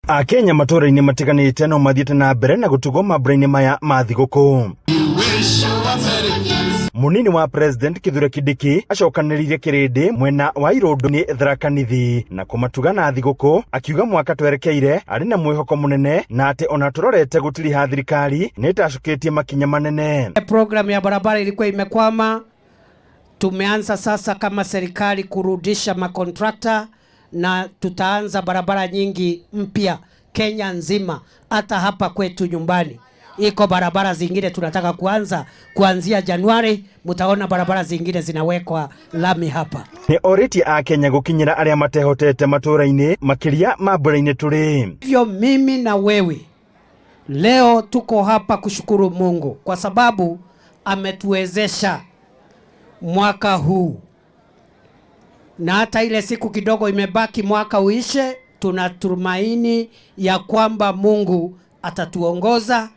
Akenya matũra-inĩ matiganĩte no mathiĩte na mbere na gũtugwo mambura-inĩ maya ma thigũkũ. Munini wa President Kithure Kindiki acokanĩrĩire kĩrĩndĩ mwena wa Irũndũ-inĩ Tharaka Nithi na kũmatuga na thigũkũ, akiuga mwaka twerekeire arĩ na mwĩhoko mũnene na atĩ ona tũrorete gũtirĩ ha thirikari nĩtacukĩtie makinya manene. Program ya barabara ilikuwa imekwama. Tumeanza sasa kama serikali kurudisha makontrakta na tutaanza barabara nyingi mpya Kenya nzima, hata hapa kwetu nyumbani iko barabara zingine tunataka kuanzia Januari, mutaona barabara zingine zinawekwa lami hapa. Ni oriti a Kenya gukinyira aria matehotete matũra-inĩ makiria mambura-inĩ tũrĩ. Hivyo mimi na wewe leo tuko hapa kushukuru Mungu kwa sababu ametuwezesha mwaka huu, na hata ile siku kidogo imebaki mwaka uishe, tunatumaini ya kwamba Mungu atatuongoza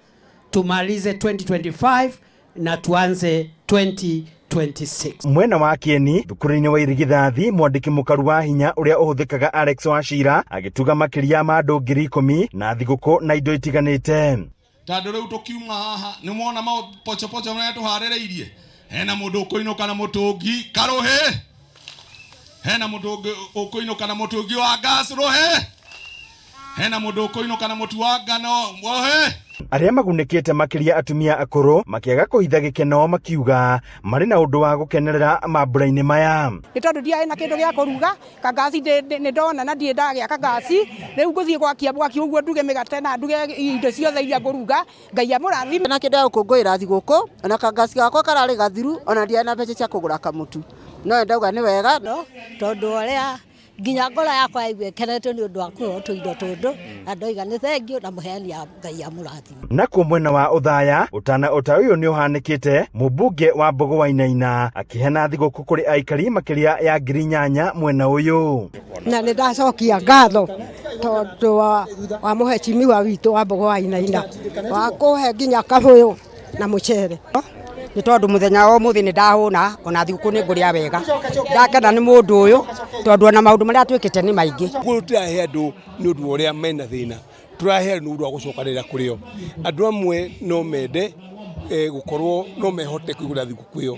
tumalize 2025 na tuanze 2026. Mwena wa Kieni thukuru-inĩ wa Irigithathi, mwandĩki mũkaru wa hinya ũrĩa ũhũthĩkaga Alex Wachira agĩtuga makĩria ma andũ 10,000 na thigũkũ na indo itiganĩte. Tandũ rĩu tũkiuma haha nĩ muona mapochopocho marĩa tũharĩrĩirie. Hena mũndũ ũkũinũka na mũtũngi karũhĩ, hena mũndũ ũkũinũka na mũtũngi wa gas rũhĩ, hena mũndũ ũkũinũka na mũtu wa ngano rũhĩ. Aria magunĩkĩte makĩria atumia akũrũ makĩaga kũhitha gĩkeno makiuga marĩ na ũndũ wa gũkenerera mambura-inĩ maya. Nĩ tondũ ndiarĩ na kĩndũ gĩa kũruga, kangasi nĩ ndona na ndiĩ ndagĩa kangasi, rĩu ngũthiĩ gwakia mwaki ũguo nduge mĩgate na nduge indo ciothe iria ngũruga, Ngai amũrathime. Na kĩndũ gĩa gũkũngũĩra thigũkũ, ona kangasi gakwa kararĩ gathiru, ona ndiarĩ na mbeca cia kũgũra kamutu. No ndauga nĩ wega tondũ ũrĩa nginya ngoro yakwa yaigua kenete nĩ ũndũ wa kuohotwo indo tondũ andoiga nĩ thengio na mũheani ya Ngai amũrathime. Nakuo mwena wa Uthaya ũtana ũyũ nĩ ũhanĩkĩte, mũmbunge wa Mbogo Wainaina akĩhena thigũkũ kũrĩ aikari makĩria ya 8,000 mwena ũyũ. Na nĩ ndacokia ngatho tondũ wa mũhecimiwa witũ wa Mbogo Wainaina wa kũhe nginya kamũyũ na mũcere. Nĩ tondũ mũthenya wa ũmũthĩ nĩ ndahũna, ona thigũkũ nĩ ngũrĩa wega. Ndakena nĩ mũndũ ũyũ tondũ ona maũndũ marĩa twĩkĩte nĩ maingĩ. Tũrahe andũ nĩ ũndũ ũrĩa mena thĩna, tũrahe nĩ ũndũ wa gũcokanĩrĩra kũrĩ o. Andũ amwe no mende gũkorwo no mehote kũigũra thigũkũ ĩyo,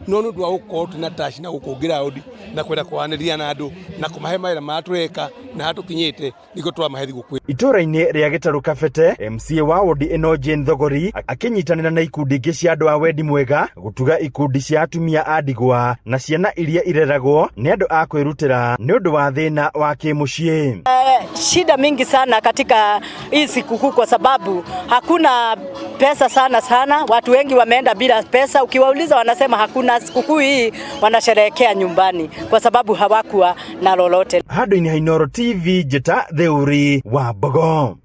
no nĩ ũndũ wa gũkorwo twĩna taci na gũkũngĩra ũndi na kwenda kũhanĩria na andũ na kũmahe mawĩra marĩa tũreka na hatũkinyĩte nĩguo tũramahe thigũkũ. Itũra-inĩ rĩa Gĩtarũ Kabete, MCA wa wodi ĩno Jane Thogori akĩnyitanĩra na ikundi ingĩ cia andũ a wendi mwega gũtuga ikundi cia atumia a ndigwa na ciana iria ireragwo nĩ andũ a kwĩrutĩra nĩ ũndũ wa thĩna wa kĩmũciĩ. Shida mingi sana katika hii sikukuu kwa sababu hakuna pesa sana. Watu wengi wameenda bila pesa, ukiwauliza wanasema hakuna sikukuu hii wanasherehekea nyumbani kwa sababu hawakuwa na lolote. Handũ-inĩ ha Inooro TV, Njeta Theuri wa Mbogo.